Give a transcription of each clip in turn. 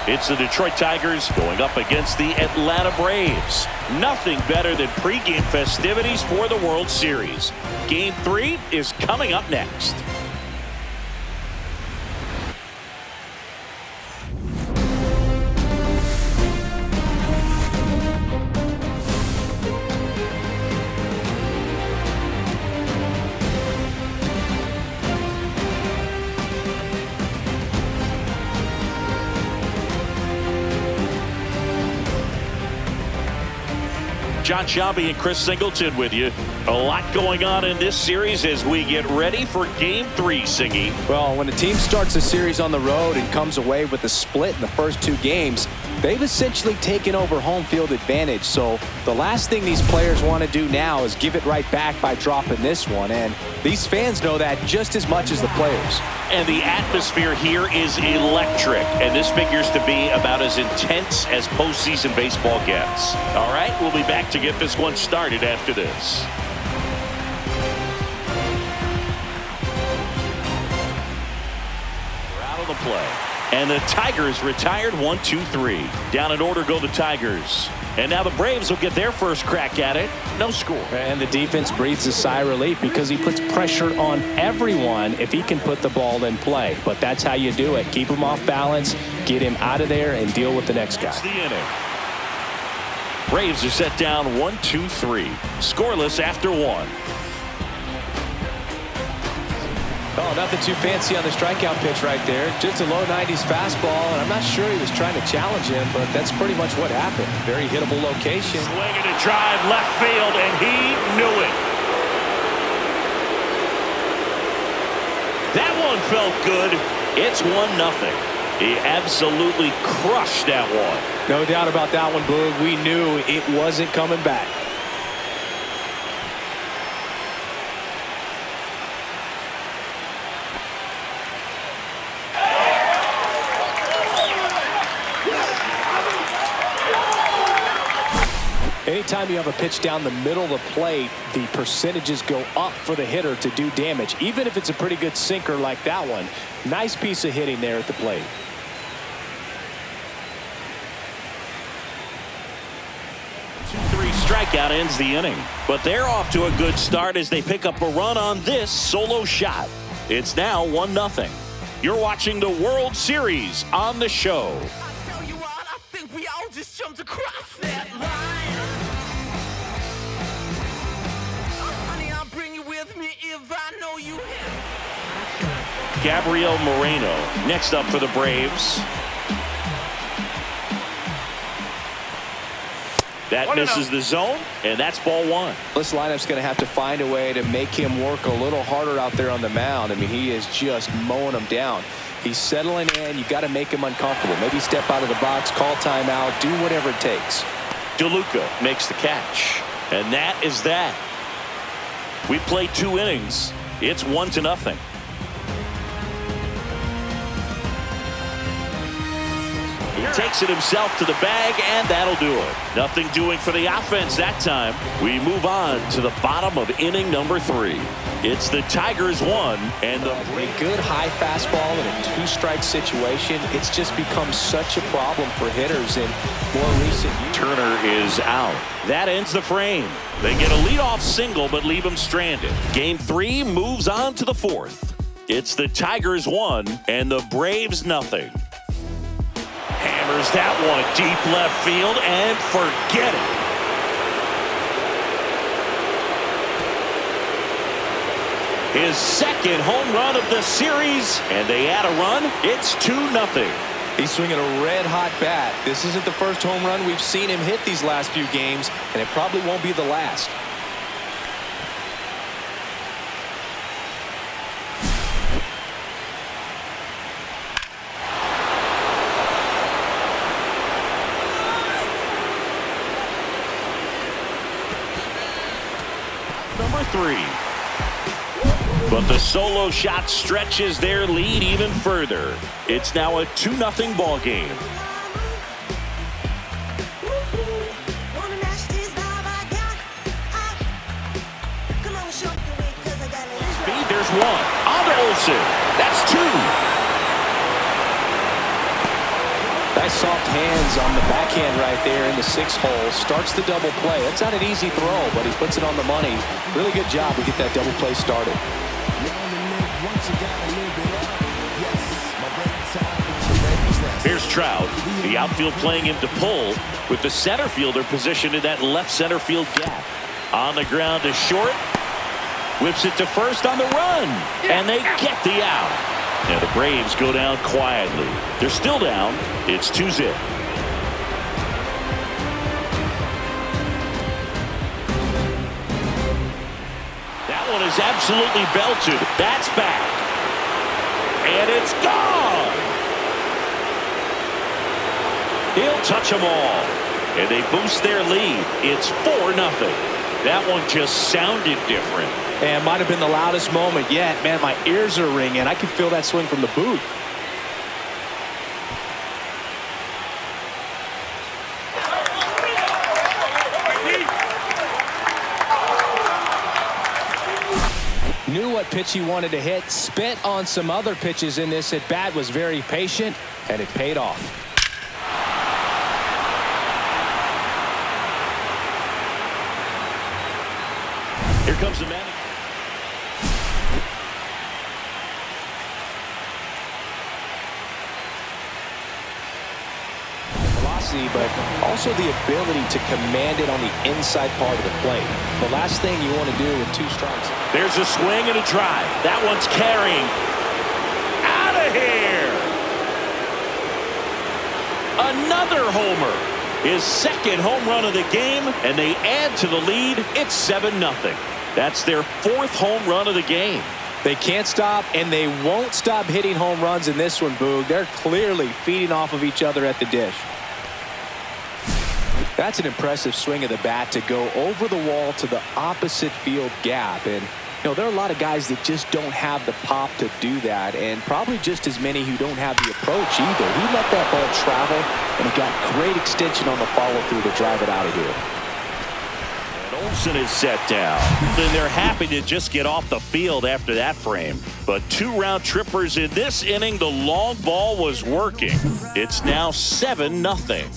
It's the Detroit Tigers going up against the Atlanta Braves. Nothing better than pregame festivities for the World Series. Game 3 is coming up next. John Shelby and Chris Singleton with you. A lot going on in this series as we get ready for Game 3, Singy. Well, when a team starts a series on the road and comes away with a split in the first 2 games, they've essentially taken over home field advantage. So the last thing these players want to do now is give it right back by dropping this one. And these fans know that just as much as the players. And the atmosphere here is electric. And this figures to be about as intense as postseason baseball gets. All right, we'll be back to get this one started after this. We're out of the play. And the Tigers retired 1-2-3. Down in order go the Tigers. And now the Braves will get their first crack at it. No score. And the defense breathes a sigh of relief because he puts pressure on everyone if he can put the ball in play. But that's how you do it. Keep him off balance, get him out of there, and deal with the next guy. That's the inning. Braves are set down 1-2-3. Scoreless after 1. Oh, nothing too fancy on the strikeout pitch right there. Just a low 90s fastball, and I'm not sure he was trying to challenge him, but that's pretty much what happened. Very hittable location. Swinging a drive left field, and he knew it. That one felt good. It's 1-0. He absolutely crushed that one. No doubt about that one, Boog. We knew it wasn't coming back. Anytime you have a pitch down the middle of the plate, the percentages go up for the hitter to do damage, even if it's a pretty good sinker like that one. Nice piece of hitting there at the plate. Strikeout ends the inning, but they're off to a good start as they pick up a run on this solo shot. It's now 1-0. You're watching the World Series on the show. I tell you what, I think we all just jumped across that line. Honey, I'll bring you with me if I know you have. Gabriel Moreno next up for the Braves. That misses the zone, and that's ball 1. This lineup's going to have to find a way to make him work a little harder out there on the mound. I mean, he is just mowing them down. He's settling in. You got to make him uncomfortable. Maybe step out of the box, call timeout, do whatever it takes. DeLuca makes the catch, and that is that. We played 2 innings. It's 1-0. He takes it himself to the bag, and that'll do it. Nothing doing for the offense that time. We move on to the bottom of inning number 3. It's the Tigers 1, and the a good high fastball in a 2-strike situation. It's just become such a problem for hitters in more recent years. Turner is out. That ends the frame. They get a leadoff single, but leave him stranded. Game 3 moves on to the 4th. It's the Tigers 1, and the Braves 0. Hammers that one deep left field and forget it. His second home run of the series, and they add a run. It's 2-0. He's swinging a red-hot bat. This isn't the first home run we've seen him hit these last few games, and it probably won't be the last. Number 3. But the solo shot stretches their lead even further. It's now a 2-0 ball game. Speed, there's 1. On to Olsen. That's 2. Nice soft hands on the backhand right there in the 6th hole. Starts the double play. That's not an easy throw, but he puts it on the money. Really good job to get that double play started. Here's Trout. The outfield playing him to pull with the center fielder positioned in that left center field gap. On the ground to short. Whips it to first on the run. And they get the out. And the Braves go down quietly. They're still down. It's 2-0. That one is absolutely belted. That's back. And it's gone. He'll touch them all. And they boost their lead. It's 4-0. That one just sounded different. And might have been the loudest moment yet. Man, my ears are ringing. I can feel that swing from the booth. Knew what pitch he wanted to hit. Spent on some other pitches in this at bat. Was very patient, and it paid off. Here comes the man. Velocity, but also the ability to command it on the inside part of the plate. The last thing you want to do with 2 strikes. There's a swing and a drive. That one's carrying. Out of here. Another homer. His 2nd home run of the game, and they add to the lead. It's 7-0. That's their 4th home run of the game. They can't stop, and they won't stop hitting home runs in this one, Boog. They're clearly feeding off of each other at the dish. That's an impressive swing of the bat to go over the wall to the opposite field gap. And, you know, there are a lot of guys that just don't have the pop to do that, and probably just as many who don't have the approach either. He let that ball travel, and he got great extension on the follow-through to drive it out of here. Olsen is set down. Then they're happy to just get off the field after that frame. But 2 round trippers in this inning. The long ball was working. It's now 7-0.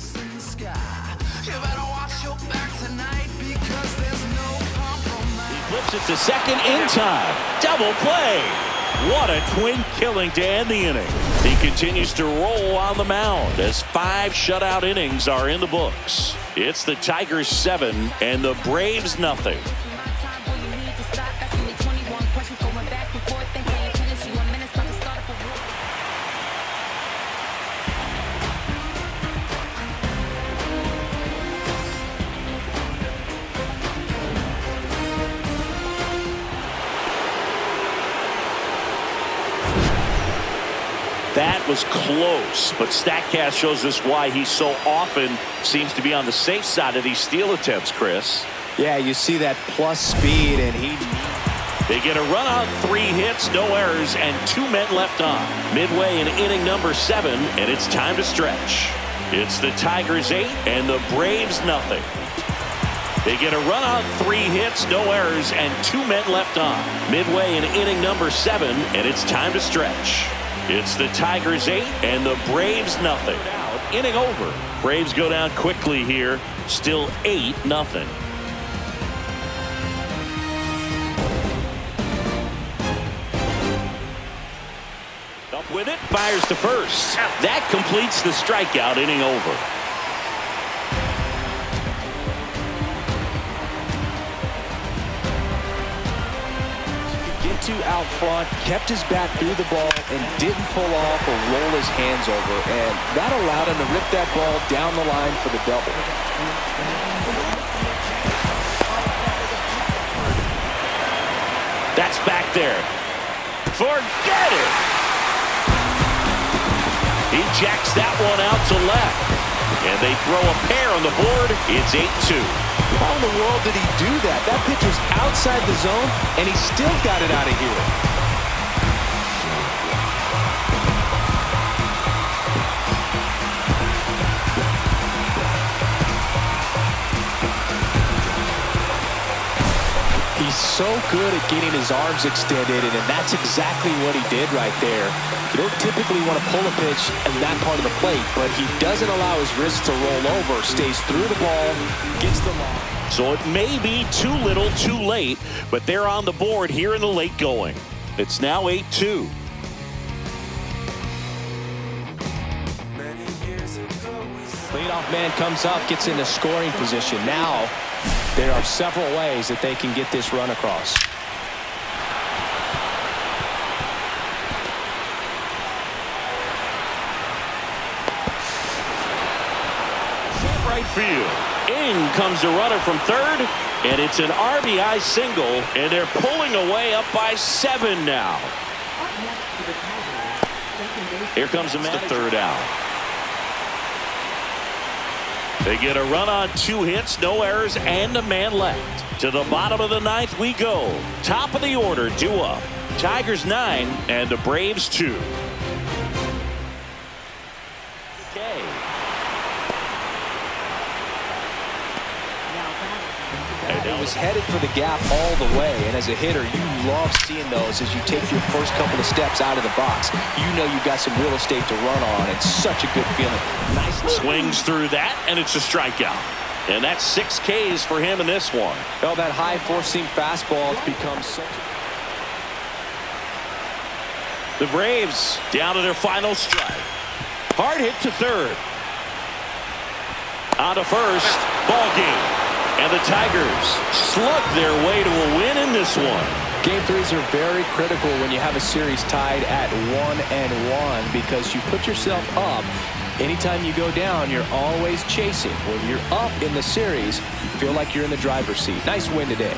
He flips it to second in time. Double play. What a twin killing to end the inning. He continues to roll on the mound as 5 shutout innings are in the books. It's the Tigers 7 and the Braves nothing. That was close, but StatCast shows us why he so often seems to be on the safe side of these steal attempts, Chris. Yeah, you see that plus speed, and they get a run on 3 hits, no errors, and 2 men left on. Midway in inning number 7, and it's time to stretch. It's the Tigers 8 and the Braves nothing. They get a run on 3 hits, no errors, and 2 men left on. Midway in inning number 7, and it's time to stretch. It's the Tigers 8 and the Braves nothing. Inning over. Braves go down quickly here. Still 8-0. Up with it. Fires to first. That completes the strikeout. Inning over. Out front, kept his bat through the ball, and didn't pull off or roll his hands over, and that allowed him to rip that ball down the line for the double. That's back there. Forget it. He jacks that one out to left, and they throw a pair on the board. It's 8-2. How in the world did he do that? That pitch was outside the zone, and he still got it out of here. He's so good at getting his arms extended, and that's exactly what he did right there. You don't typically want to pull a pitch in that part of the plate, but he doesn't allow his wrist to roll over, stays through the ball, gets the line. So it may be too little, too late, but they're on the board here in the late going. It's now 8-2. Leadoff man comes up, gets into scoring position. Now, there are several ways that they can get this run across. Right field. In comes the runner from third, and it's an RBI single, and they're pulling away up by 7 now. Here comes the third out. They get a run on 2 hits, no errors, and a man left. To the bottom of the 9th we go. Top of the order, due up. Tigers 9 and the Braves 2. Okay. He was headed for the gap all the way, and as a hitter, you love seeing those as you take your first couple of steps out of the box. You know you've got some real estate to run on. It's such a good feeling. Nice. Swings through that, and it's a strikeout. And that's 6 Ks for him in this one. Well, that high four-seam fastball has become such The Braves down to their final strike. Hard hit to third. On to first. Ball game. And the Tigers slug their way to a win in this one. Game 3s are very critical when you have a series tied at 1-1 because you put yourself up. Anytime you go down, you're always chasing. When you're up in the series, you feel like you're in the driver's seat. Nice win today.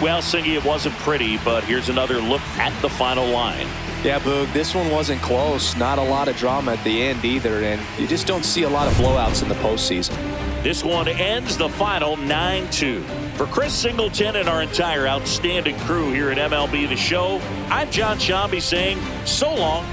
Well, Singy, it wasn't pretty, but here's another look at the final line. Yeah, Boog, this one wasn't close. Not a lot of drama at the end either, and you just don't see a lot of blowouts in the postseason. This one ends the final 9-2. For Chris Singleton and our entire outstanding crew here at MLB The Show, I'm John Shambi saying so long